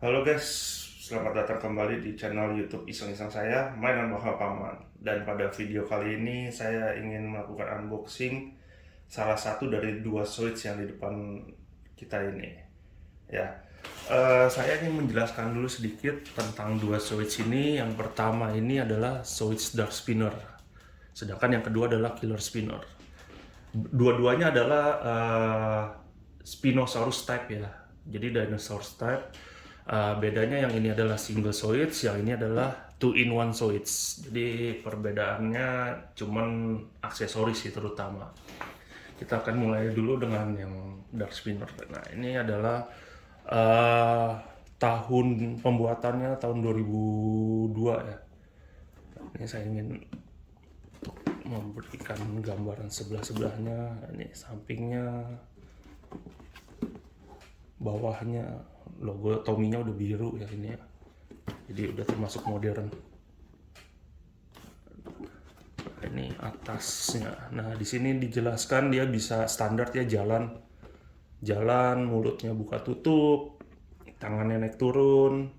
Halo guys, selamat datang kembali di channel YouTube Iseng-iseng saya, Mainan Bakal Paman. Dan pada video kali ini saya ingin melakukan unboxing salah satu dari dua switch yang di depan kita ini. Ya, saya ingin menjelaskan dulu sedikit tentang dua switch ini. Yang pertama ini adalah switch Dark Spinner, sedangkan yang kedua adalah Killer Spinner. Dua-duanya adalah Spinosaurus type ya. Jadi dinosaur type. Bedanya yang ini adalah single switch, yang ini adalah two-in-one switch. Jadi perbedaannya cuman aksesoris sih terutama. Kita akan mulai dulu dengan yang Dark Spinner. Nah ini adalah tahun pembuatannya tahun 2002 ya. Ini saya ingin memberikan gambaran sebelah-sebelahnya. Ini sampingnya, bawahnya, logo Tommy-nya udah biru ya ini ya. Jadi udah termasuk modern. Ini atasnya. Nah, di sini dijelaskan dia bisa standar ya, jalan, mulutnya buka tutup, tangannya naik turun.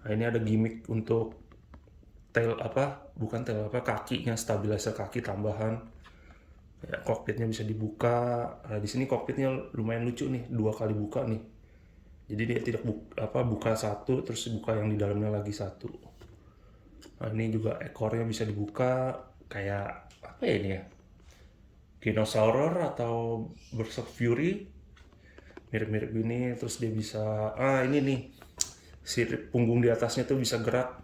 Nah, ini ada gimmick untuk kakinya, stabilizer kaki tambahan. Ya, kokpitnya bisa dibuka. Nah, di sini kokpitnya lumayan lucu nih, 2 kali buka nih. Jadi dia tidak buka satu terus buka yang di dalamnya lagi satu. Nah, ini juga ekornya bisa dibuka kayak apa ya ini ya? Dinosaur atau Burst of Fury, mirip-mirip ini. Terus dia bisa ini nih, si punggung di atasnya tuh bisa gerak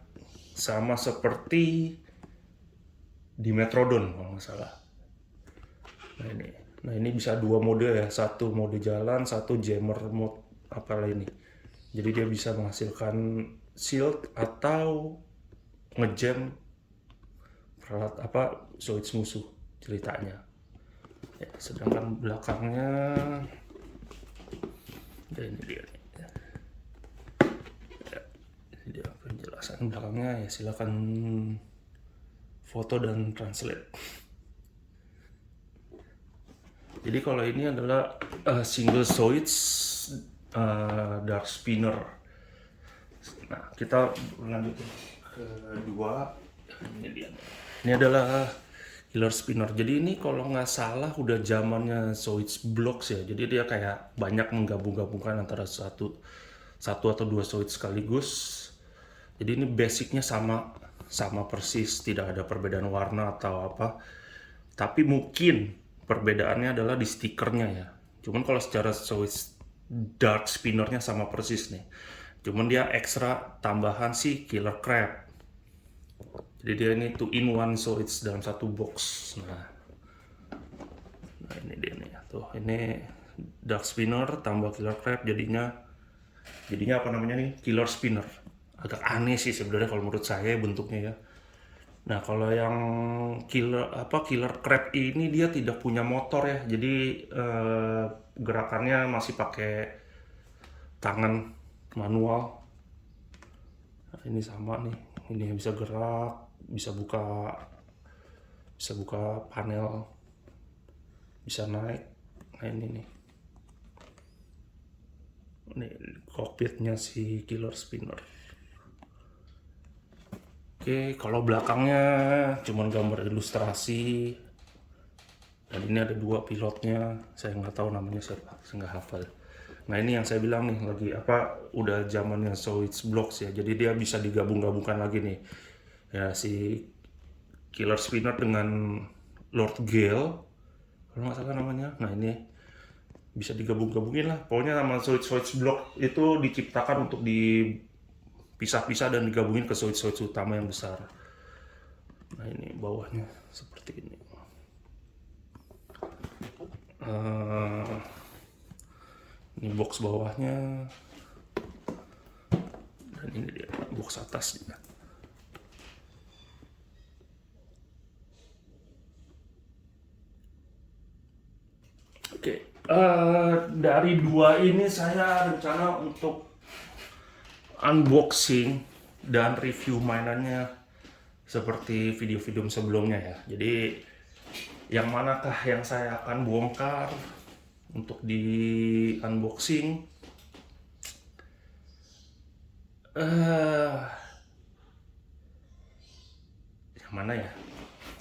sama seperti di Metrodon kalau nggak salah. Nah ini bisa 2 mode ya, satu mode jalan, satu jammer mode apalah ini. Jadi dia bisa menghasilkan shield atau ngejam switch musuh ceritanya. Ya, sedangkan belakangnya, dan ini dia. Ya, ini dia penjelasan belakangnya ya, silakan foto dan translate. Jadi kalau ini adalah single switch Dark Spinner. Nah, kita lanjut ke kedua. Ini dia. Ini adalah Killer Spinner. Jadi ini kalau nggak salah udah zamannya switch blocks ya. Jadi dia kayak banyak menggabung-gabungkan antara satu atau dua switch sekaligus. Jadi ini basicnya sama persis, tidak ada perbedaan warna atau apa. Tapi mungkin perbedaannya adalah di stikernya ya. Cuman kalau secara switch Dark Spinnernya sama persis nih. Cuman dia ekstra tambahan sih Killer Crab. Jadi dia ini two-in-one switch dalam satu box. Nah ini dia nih. Tuh ini Dark Spinner tambah Killer Crab, jadinya apa namanya nih, Killer Spinner. Agak aneh sih sebenarnya kalau menurut saya bentuknya ya. Nah, kalau yang Killer Crab ini dia tidak punya motor ya. Jadi gerakannya masih pakai tangan manual. Nah, ini sama nih. Ini bisa gerak, bisa buka panel, bisa naik. Nah, ini nih. Ini kokpitnya si Killer Spinner. Oke, kalau belakangnya cuman gambar ilustrasi. Dan ini ada 2 pilotnya, saya nggak tahu namanya siapa, saya nggak hafal. Nah ini yang saya bilang nih, lagi udah zamannya switch blocks ya, jadi dia bisa digabung-gabungkan lagi nih. Ya si Killer Spinner dengan Lord Gale, kalau nggak salah namanya. Nah ini bisa digabung-gabungin lah. Pokoknya nama switch block itu diciptakan untuk dipisah-pisah dan digabungin ke switch utama yang besar. Nah ini bawahnya seperti ini. Ini box bawahnya, dan ini dia box atasnya. Oke, dari 2 ini saya rencana untuk unboxing dan review mainannya seperti video-video sebelumnya ya. Jadi yang manakah yang saya akan bongkar untuk di unboxing? eh yang mana ya?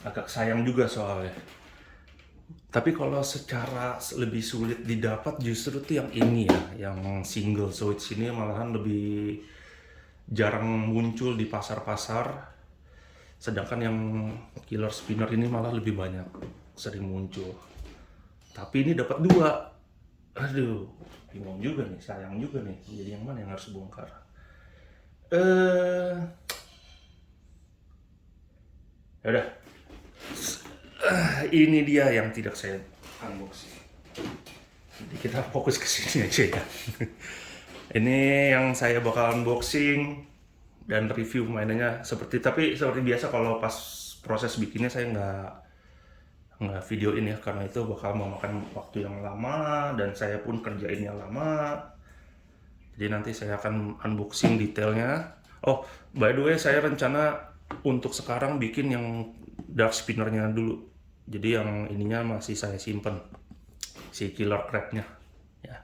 Agak sayang juga soalnya. Tapi kalau secara lebih sulit didapat justru tuh yang ini ya, yang single switch ini malahan lebih jarang muncul di pasar-pasar. Sedangkan yang killer spinner ini malah lebih banyak sering muncul. Tapi ini dapat dua. Aduh, bingung juga nih, sayang juga nih. Jadi yang mana yang harus bongkar? Eh, ya udah. Ini dia yang tidak saya unboxing. Jadi kita fokus ke sini aja ya. Ini yang saya bakal unboxing dan review mainannya seperti biasa kalau pas proses bikinnya saya nggak videoin ya karena itu bakal memakan waktu yang lama dan saya pun kerjainnya lama. Jadi nanti saya akan unboxing detailnya. Oh, by the way saya rencana untuk sekarang bikin yang dark spinnernya dulu. Jadi yang ininya masih saya simpen si killer crabnya ya.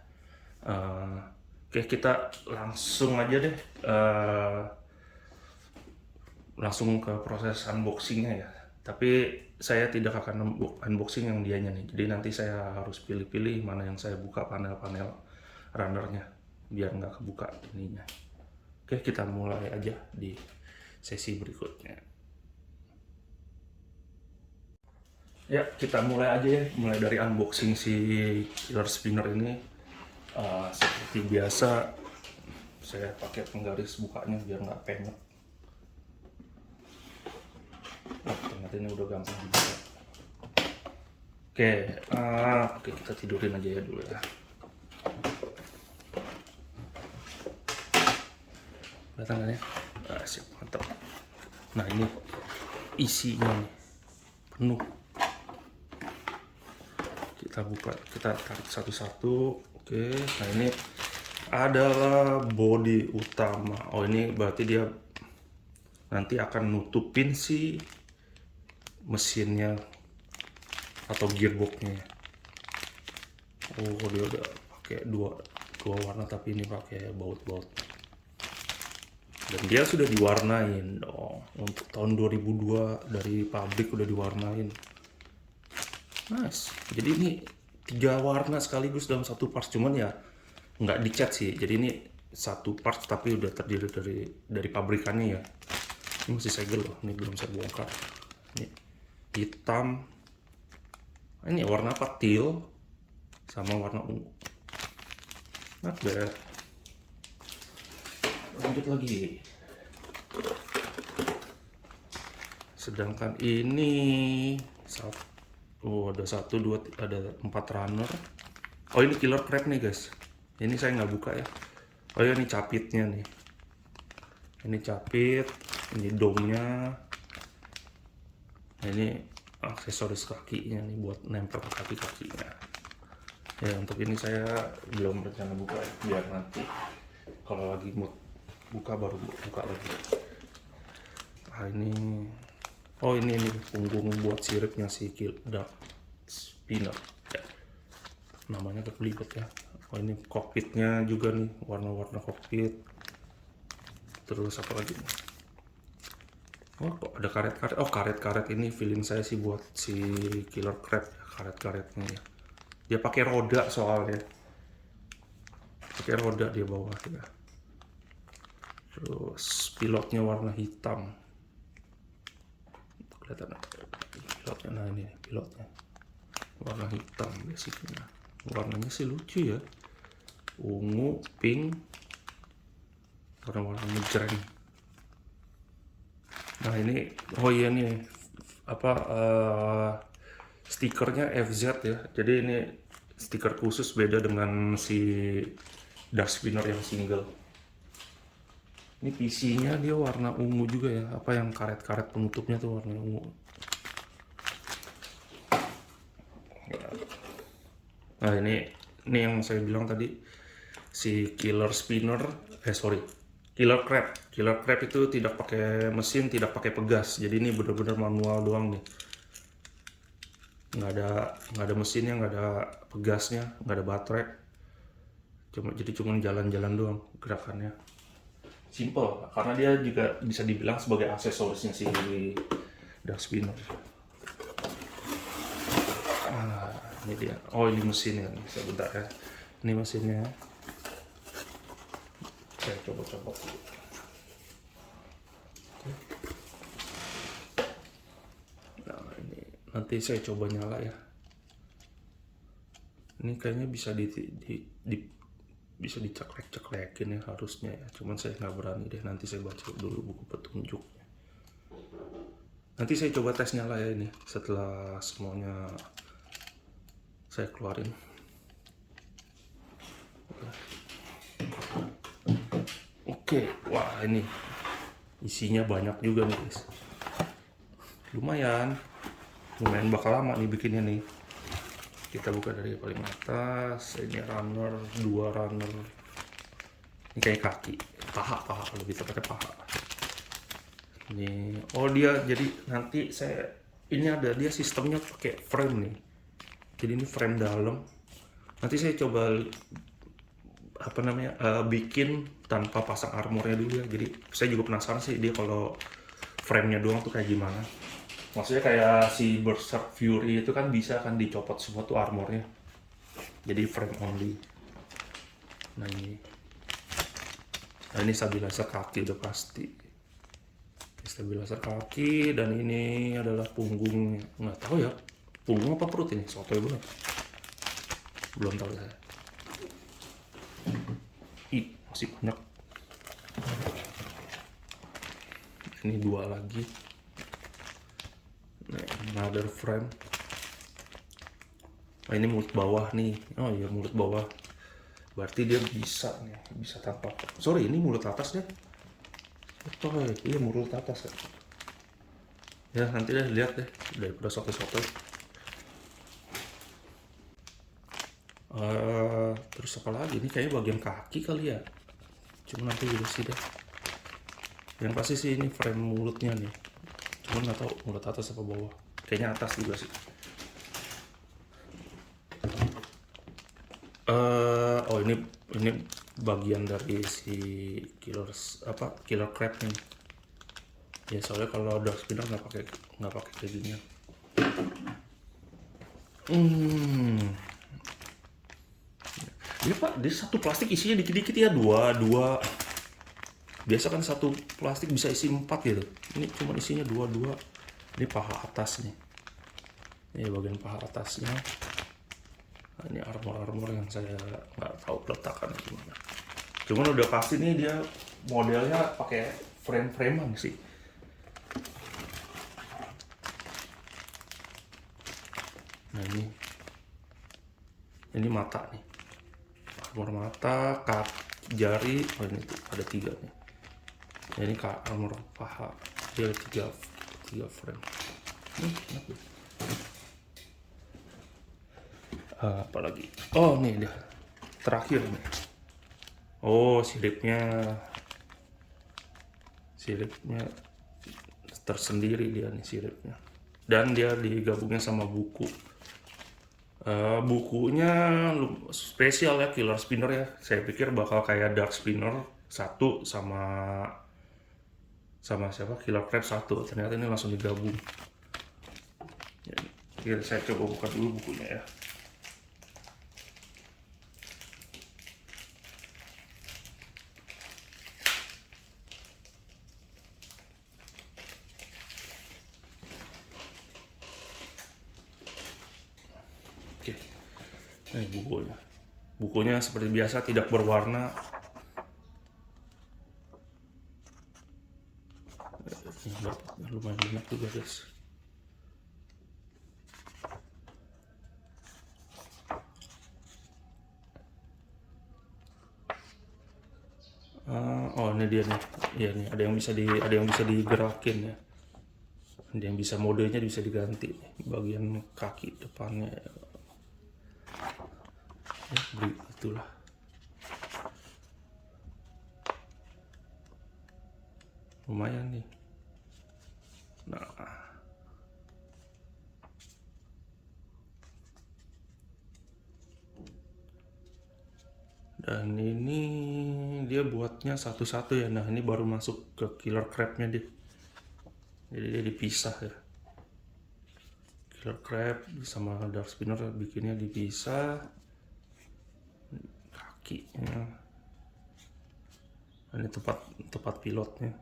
Oke, kita langsung aja deh langsung ke proses unboxingnya ya. Tapi saya tidak akan unboxing yang dianya nih. Jadi nanti saya harus pilih-pilih mana yang saya buka panel-panel runnernya biar nggak kebuka ininya. Oke, kita mulai aja di sesi berikutnya. Ya, kita mulai aja ya. Mulai dari unboxing si killer spinner ini. Seperti biasa, saya pakai penggaris bukanya biar nggak penyok. Nah, ternyata ini udah gampang dibuka. Oke, kita tidurin aja ya dulu ya. Kelihatan kan ya? Siap, mantap. Nah, ini isinya nih, penuh. Kita buka, kita tarik satu-satu. Oke, nah ini adalah body utama. Oh, ini berarti dia nanti akan nutupin si mesinnya atau gearboxnya. Oh, dia udah pakai dua warna tapi ini pakai baut-baut. Dan dia sudah diwarnain dong. Untuk tahun 2002 dari pabrik udah diwarnain. Nice. Jadi ini 3 warna sekaligus dalam satu parts, cuman ya nggak dicat sih. Jadi ini satu parts tapi udah terdiri dari pabrikannya ya. Ini masih segel loh, ini belum saya bongkar. Ini hitam. Ini warna apa? Teal sama warna ungu. Not bad. Lanjut lagi. Sedangkan ini ada 1, 2, ada 4 runner. Oh, ini killer crab nih guys. Ini saya nggak buka ya. Oh ya, ini capitnya nih. Ini capit, ini domnya. Ini aksesoris kakinya nih buat nempel ke kaki-kakinya. Ya, untuk ini saya belum rencana buka ya, biar nanti kalau lagi mau buka baru buka lagi. Ini ini punggung buat siripnya si dark spinner ya. Namanya kelibet ya. Oh, ini kokpitnya juga nih, warna-warna kokpit. Terus apa lagi nih? Oh, kok ada karet-karet. Oh, karet-karet ini feeling saya sih buat si killer crab, karet-karetnya ya. Dia pakai roda soalnya. Pakai roda di bawah ya. Terus pilotnya warna hitam. Kelihatan pilotnya. Nah, ini pilotnya. Warna hitam basicnya. Warnanya sih lucu ya. Ungu, pink. Warna-warna ngejreng. Nah, ini nih apa stikernya FZ ya. Jadi ini stiker khusus, beda dengan si dark spinner yang single. Ini PC-nya dia warna ungu juga ya. Apa yang karet-karet penutupnya tuh warna ungu. Nah, ini yang saya bilang tadi, si killer spinner, killer crab. Killer crab itu tidak pakai mesin, tidak pakai pegas. Jadi ini benar-benar manual doang nih. Nggak ada mesinnya, nggak ada pegasnya, nggak ada baterai. Jadi cuma jalan-jalan doang gerakannya. simple karena dia juga bisa dibilang sebagai aksesorisnya si dark spinner. Ini dia. Oh, ini mesinnya nih. Sebentar ya. Ini mesinnya. Saya coba-coba. Nah, ini nanti saya coba nyala ya. Ini kayaknya bisa bisa diceklek-ceklekin ya harusnya ya. Cuman saya nggak berani deh. Nanti saya baca dulu buku petunjuknya. Nanti saya coba tes nyala ya ini. Setelah semuanya saya keluarin. Oke, wah ini isinya banyak juga nih guys. Lumayan bakal lama nih bikinnya nih. Kita buka dari paling atas. Ini runner, 2 runner. Ini kayak kaki, paha lebih tepatnya paha. Ini, oh dia jadi nanti ini ada dia sistemnya pakai frame nih. Jadi ini frame dalam. Nanti saya coba bikin tanpa pasang armornya dulu ya. Jadi saya juga penasaran sih dia kalau frame-nya doang tuh kayak gimana. Maksudnya kayak si Berserk Fury itu kan bisa kan dicopot semua tuh armornya. Jadi frame only. Nah ini stabilizer kaki udah pasti. Stabilizer kaki dan ini adalah punggungnya. Nggak tahu ya, punggung apa perut ini? Sotoy banget. Belum tahu saya. Masih banyak. Ini 2 lagi. Nah, another frame. Nah, ini mulut bawah nih. Oh iya, mulut bawah. Berarti dia bisa nih, bisa tanpa. Sorry, ini mulut atas deh. Betul, iya mulut atas ya. Ya nanti deh lihat deh daripada sotoy-sotoy. Terus apa lagi? Ini kayaknya bagian kaki kali ya. Cuma nanti dulu sih deh. Yang pasti sih ini frame mulutnya nih. Cuma nggak tahu mulut atas apa bawah. Kayaknya atas juga sih. Oh ini bagian dari si killer crab nih. Ya soalnya kalau dark spinner nggak pakai kayak gini. Dia satu plastik isinya dikit-dikit ya, dua. Biasa kan satu plastik bisa isi 4 gitu. Ini cuma isinya 2. Ini paha atas nih. Ini bagian paha atasnya. Nah, ini armor yang saya nggak tahu peletakannya gimana. Cuman udah pasti nih dia modelnya pakai frame-framean sih. Nah ini mata nih. Armor mata, jari. Oh ini tuh ada 3 nih. Nah, ini armor paha. Dia ada 3 frame. Apalagi? Oh nih dia terakhir nih. Oh siripnya tersendiri dia nih siripnya. Dan dia digabungnya sama buku. Bukunya spesial ya, killer spinner ya. Saya pikir bakal kayak dark spinner 1 sama siapa killer crab 1. Ternyata ini langsung digabung. Ya, saya coba buka dulu bukunya ya. Oke, ini bukunya. Bukunya seperti biasa tidak berwarna. Lumayan banyak juga guys. Oh ini dia nih. Iya nih, ada yang bisa digerakin ya. Ada yang bisa modenya bisa diganti. Bagian kaki depannya. Ya, itulah. Lumayan nih. Nah. Dan ini dia dia buatnya satu-satu ya. Nah ini baru masuk ke killer crabnya dia, jadi dia dipisah ya. Killer crab sama dark spinner bikinnya dipisah. Kakinya ini tempat pilotnya.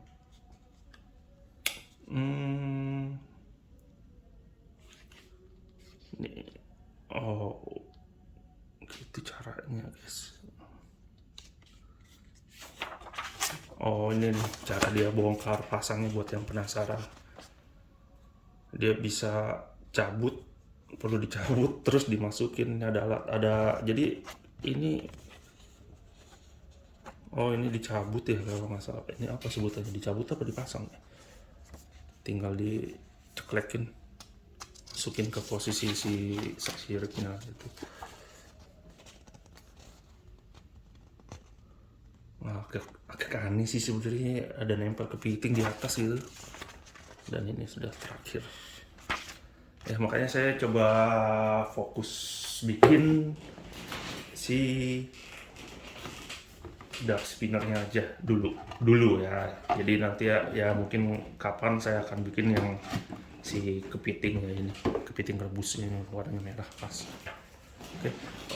Ini oh gitu caranya guys. Oh ini nih cara dia bongkar pasangnya buat yang penasaran. Dia bisa cabut, perlu dicabut terus dimasukin. Ada alat, jadi ini, oh ini dicabut ya kalau nggak salah. Ini apa sebutannya, dicabut apa dipasang ya? Tinggal diceklekin, masukin ke posisi si siripnya gitu. Nah, agak aneh sih sebenarnya, ada nempel kepiting di atas gitu. Dan ini sudah terakhir ya, makanya saya coba fokus bikin si dark spinnernya aja dulu ya. Jadi nanti ya mungkin kapan saya akan bikin yang si kepitingnya ini, kepiting rebusnya yang warnanya merah pas.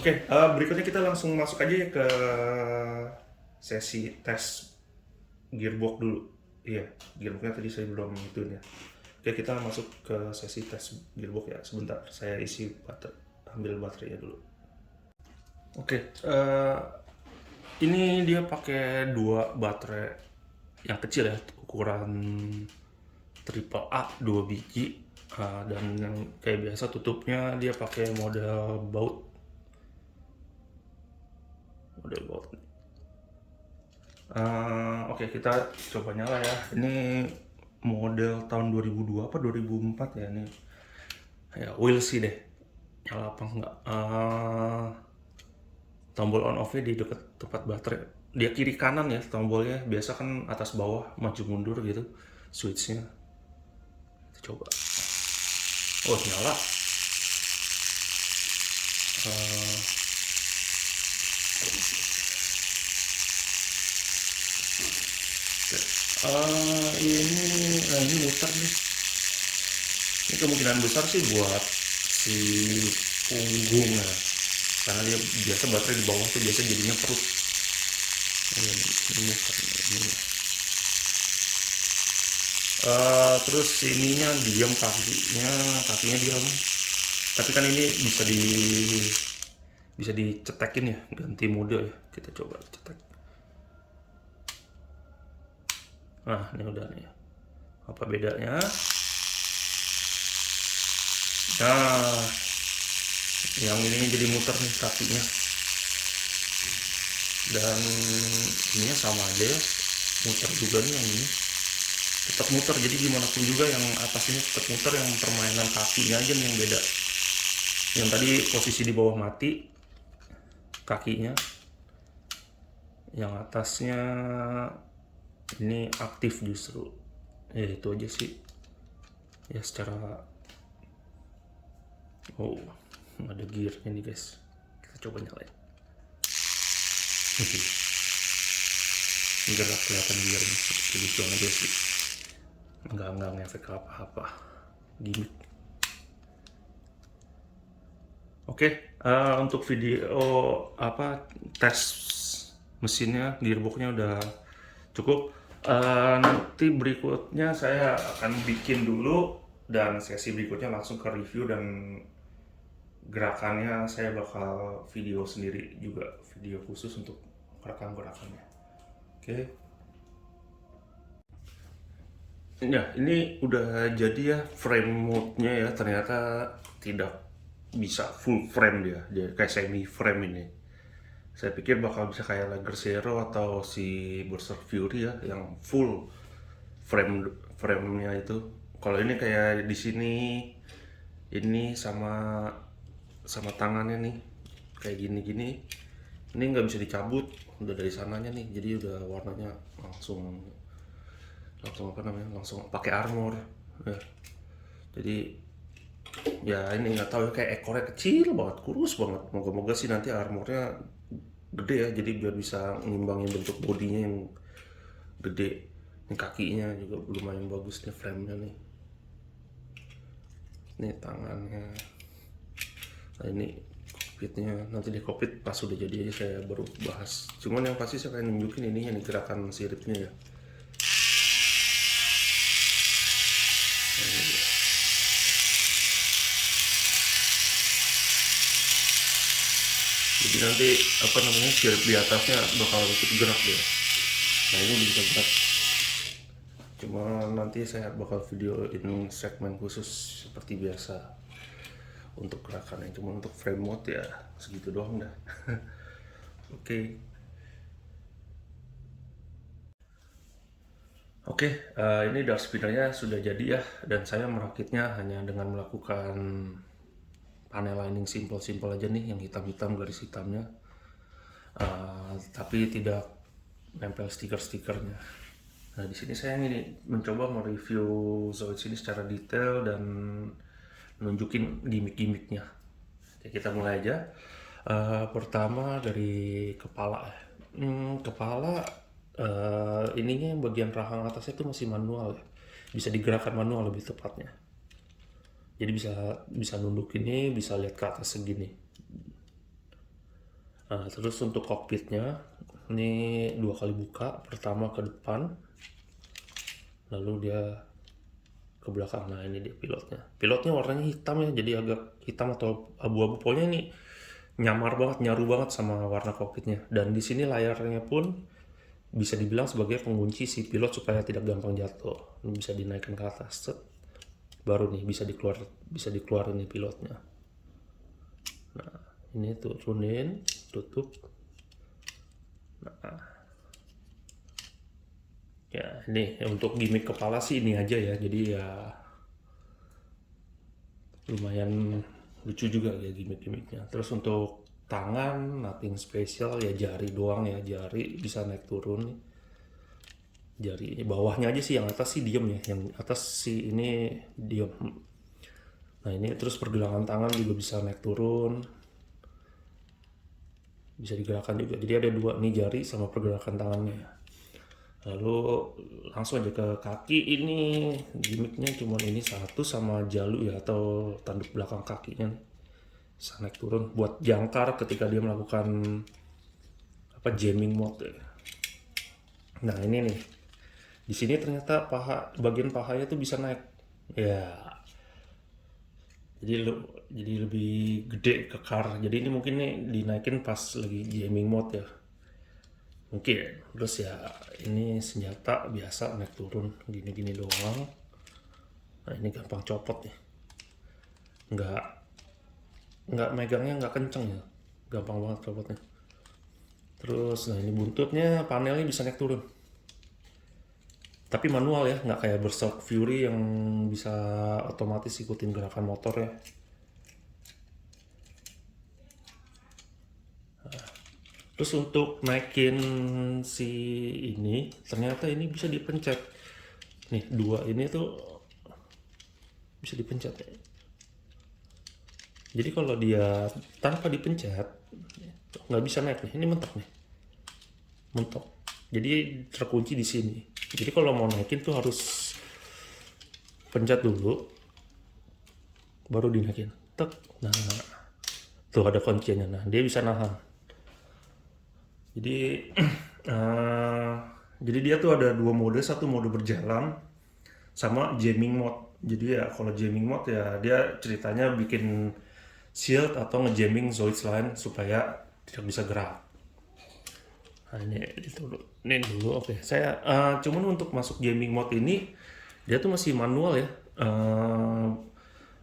Oke, berikutnya kita langsung masuk aja ya ke sesi tes gearbox dulu. Iya, gearboxnya tadi saya belum ituin ya. Oke, kita masuk ke sesi tes gearbox ya. Sebentar, saya isi ambil baterainya dulu. Oke, ini dia pakai 2 baterai yang kecil ya, ukuran triple A 2 biji. Dan yang kayak biasa tutupnya dia pakai model baut. Oke, kita coba nyala ya. Ini model tahun 2002 apa 2004 ya ini. Ya, we'll see deh nyala apa enggak. Tombol on off-nya di dekat tempat baterai. Dia kiri kanan ya tombolnya. Biasa kan atas bawah maju mundur gitu switchnya. Kita coba. Oh, nyala. Ini muter nih. Ini kemungkinan besar sih buat si punggung ya, karena dia biasa baterai di bawah tuh biasa jadinya perut. Ini muter ini. Terus ininya diam, kakinya diam. Tapi kan ini bisa dicetekin ya, ganti mode ya. Kita coba cetek. Nah, ini udah nih. Apa bedanya? Nah, yang ini jadi muter nih kakinya. Dan ininya sama aja ya, muter juga nih yang ini. Tetap muter, jadi gimana pun juga yang atas ini tetap muter, yang permainan kakinya aja nih yang beda. Yang tadi posisi di bawah mati kakinya, yang atasnya ini aktif justru. Ya itu aja sih ya secara. Oh, ada gearnya nih guys, kita coba nyalain. Gerak kelihatan gearnya, lucu aja sih, enggak ngefek apa-apa, gimmick. Oke, untuk video tes mesinnya, gearboxnya udah cukup. Nanti berikutnya saya akan bikin dulu, dan sesi berikutnya langsung ke review, dan gerakannya saya bakal video sendiri juga, video khusus untuk merekam gerakannya. Oke. Ya, ini udah jadi ya frame mode-nya ya, ternyata tidak bisa full frame dia kayak semi frame ini. Saya pikir bakal bisa kayak Lager Zero atau si Berserk Fury ya, yang full frame-nya itu. Kalau ini kayak di sini, ini sama tangannya nih kayak gini. Ini nggak bisa dicabut, udah dari sananya nih, jadi udah warnanya langsung pakai armor ya. Jadi ya ini nggak tahu ya, kayak ekornya kecil banget, kurus banget. Moga-moga sih nanti armornya gede ya, jadi biar bisa ngimbangin bentuk bodinya yang gede. Ini kakinya juga lumayan bagus nih, frame-nya nih. Ini tangannya. Nah ini kokpitnya, nanti di kokpit pas udah jadi aja saya baru bahas. Cuman yang pasti saya pengen nunjukin ini yang gerakan siripnya ya. Jadi nanti apa namanya, sirip di atasnya bakal ikut gerak dia. Nah ini bisa gerak. Cuma nanti saya bakal videoin segmen khusus seperti biasa untuk gerakannya. Cuma untuk frame mode ya segitu doang dah. Oke. Oke, ini dart spinnernya sudah jadi ya, dan saya merakitnya hanya dengan melakukan panel lining simple aja nih, yang hitam-hitam, garis hitamnya, tapi tidak nempel stiker-stikernya. Nah di sini saya ini mencoba mereview Zoids ini secara detail dan nunjukin gimmick-gimmicknya. Oke, kita mulai aja. Pertama dari kepala. Kepala ininya yang bagian rahang atasnya itu masih manual ya. Bisa digerakkan manual lebih tepatnya. Jadi bisa nunduk ini, bisa lihat ke atas segini. Nah, terus untuk kokpitnya ini 2 kali buka. Pertama ke depan, lalu dia ke belakang. Nah ini dia pilotnya. Pilotnya warnanya hitam ya, jadi agak hitam atau abu-abu. Pokoknya ini nyamar banget, nyaru banget sama warna kokpitnya. Dan di sini layarnya pun bisa dibilang sebagai pengunci si pilot supaya tidak gampang jatuh. Ini bisa dinaikkan ke atas. Set. Baru nih bisa dikeluarin nih pilotnya. Nah ini turunin, tutup. Nah ya ini untuk gimmick kepala sih ini aja ya, jadi ya lumayan lucu juga ya gimmick-gimmicknya. Terus untuk tangan nothing special ya, jari doang ya, jari bisa naik turun nih. Jari bawahnya aja sih, yang atas sih diem ya, yang atas sih ini diem. Nah ini terus pergelangan tangan juga bisa naik turun, bisa digerakkan juga. Jadi ada 2 nih, jari sama pergerakan tangannya. Lalu langsung aja ke kaki. Ini gimmicknya cuma ini satu sama jalu ya, atau tanduk belakang kakinya nih. Bisa naik turun buat jangkar ketika dia melakukan apa, jamming mode ya. Nah ini nih, di sini ternyata bagian pahanya tuh bisa naik ya, jadi lebih gede kekar. Jadi ini mungkin nih dinaikin pas lagi jamming mode ya mungkin. Terus ya ini senjata biasa naik turun gini-gini doang. Nah ini gampang copot nih, nggak megangnya nggak kenceng ya, gampang banget copotnya. Terus nah ini buntutnya, panelnya bisa naik turun tapi manual ya, nggak kayak Berserk Fury yang bisa otomatis ikutin gerakan motor ya. Terus untuk naikin si ini, ternyata ini bisa dipencet nih, 2 ini tuh bisa dipencet ya. Jadi kalau dia tanpa dipencet nggak bisa naik nih, ini mentok nih, mentok. Jadi terkunci di sini. Jadi kalau mau naikin tuh harus pencet dulu, baru dinaikin. Tek. Nah, tuh ada kuncinya. Nah, dia bisa nahan. Jadi, jadi dia tuh ada 2 mode. Satu mode berjalan, sama jamming mode. Jadi ya kalau jamming mode ya dia ceritanya bikin shield atau ngejamming Zoids lain supaya tidak bisa gerak. Nah ini dulu, oke. Saya cuman untuk masuk jamming mode ini dia tuh masih manual ya.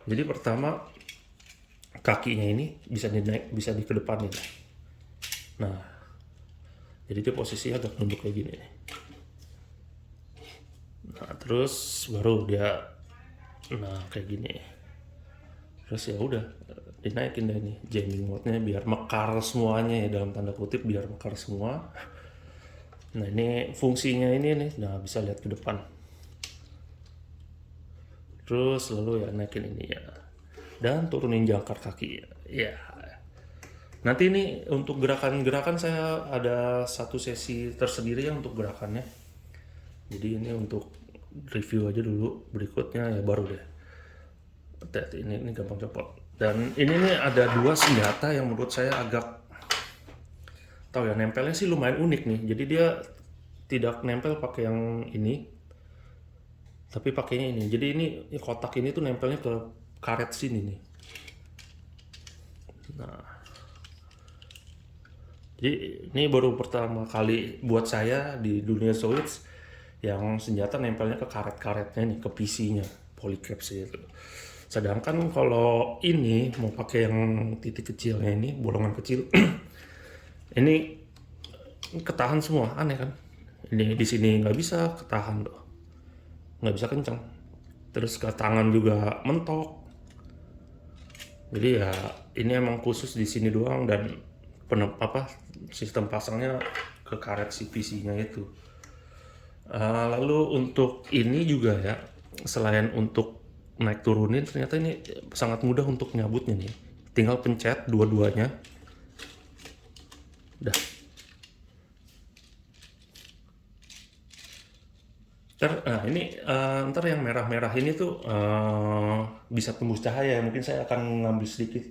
Jadi pertama kakinya ini bisa dinaik, bisa dikedepanin. Nah jadi dia posisinya agak nunduk kayak gini nih. Nah terus baru dia kayak gini. Terus ya udah dinaikin deh nih jamming mode-nya biar mekar semuanya ya, dalam tanda kutip biar mekar semua. Nah ini fungsinya ini nih, nah bisa lihat ke depan. Terus lalu ya naikin ini ya, dan turunin jangkar kaki ya. Nanti ini untuk gerakan-gerakan saya ada satu sesi tersendiri ya untuk gerakannya. Jadi ini untuk review aja dulu, berikutnya ya baru deh. Ini gampang copot. Dan ini nih ada dua senjata yang menurut saya agak tahu ya, nempelnya sih lumayan unik nih. Jadi dia tidak nempel pakai yang ini, tapi pakainya ini. Jadi ini kotak ini tuh nempelnya ke karet sini nih. Nah, jadi ini baru pertama kali buat saya di dunia Zoids yang senjata nempelnya ke karet-karetnya nih, ke PC-nya, polycaps gitu. Sedangkan kalau ini mau pakai yang titik kecilnya ini, bolongan kecil, ini ketahan semua, aneh kan? Ini di sini nggak bisa ketahan loh, nggak bisa kencang. Terus ke tangan juga mentok. Jadi ya ini emang khusus di sini doang dan sistem pasangnya ke karet si PC-nya itu. Lalu untuk ini juga ya, selain untuk naik turunin, ternyata ini sangat mudah untuk nyabutnya nih. Tinggal pencet dua-duanya. Udah. Nah ini ntar yang merah-merah ini tuh bisa tembus cahaya. Mungkin saya akan ngambil sedikit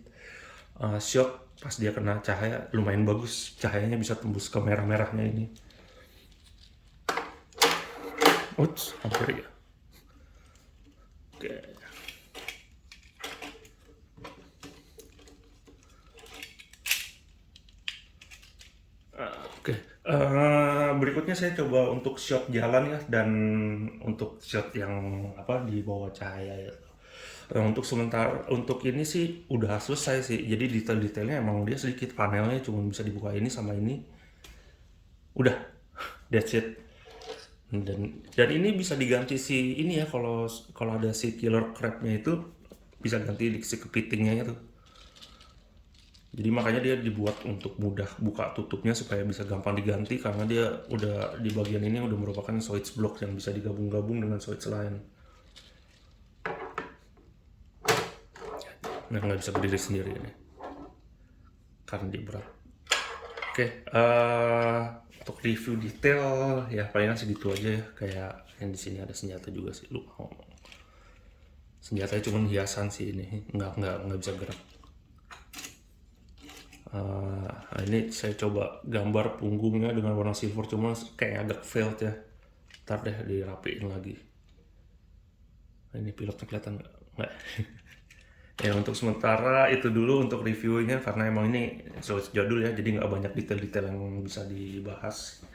shot pas dia kena cahaya, lumayan bagus. Cahayanya bisa tembus ke merah-merahnya ini. Ups, hampir ya. Oke. Oke. Berikutnya saya coba untuk shot jalan ya, dan untuk shot yang di bawah cahaya ya. Untuk sementara untuk ini sih udah selesai sih. Jadi detail-detailnya emang dia sedikit, panelnya cuma bisa dibuka ini sama ini. Udah, that's it. Dan ini bisa diganti si ini ya, kalau ada si killer crabnya itu bisa ganti di si kepitingnya itu. Jadi makanya dia dibuat untuk mudah buka tutupnya supaya bisa gampang diganti, karena dia udah di bagian ini udah merupakan switch block yang bisa digabung-gabung dengan switch lain. Nah, nggak bisa berdiri sendiri ini karena dia berat. Oke, untuk review detail ya palingan segitu aja ya. Kayak yang di sini ada senjata juga sih, lupa ngomong. Senjatanya cuma hiasan sih ini, nggak bisa gerak. Ini saya coba gambar punggungnya dengan warna silver, cuma kayak agak failed ya. Ntar deh dirapiin lagi. Ini pilotnya kelihatan nggak? Ya untuk sementara itu dulu untuk reviewnya, karena emang ini Zoids jadul ya, jadi nggak banyak detail-detail yang bisa dibahas.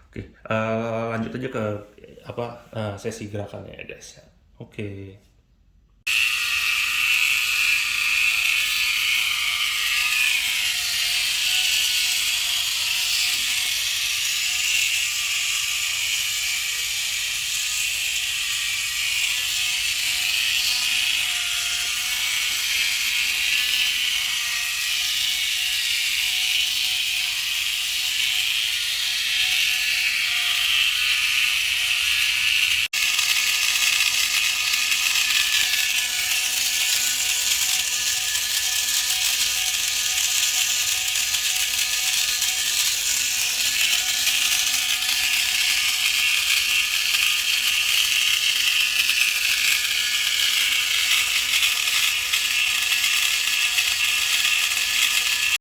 Oke, lanjut aja ke sesi gerakannya ya guys. Oke.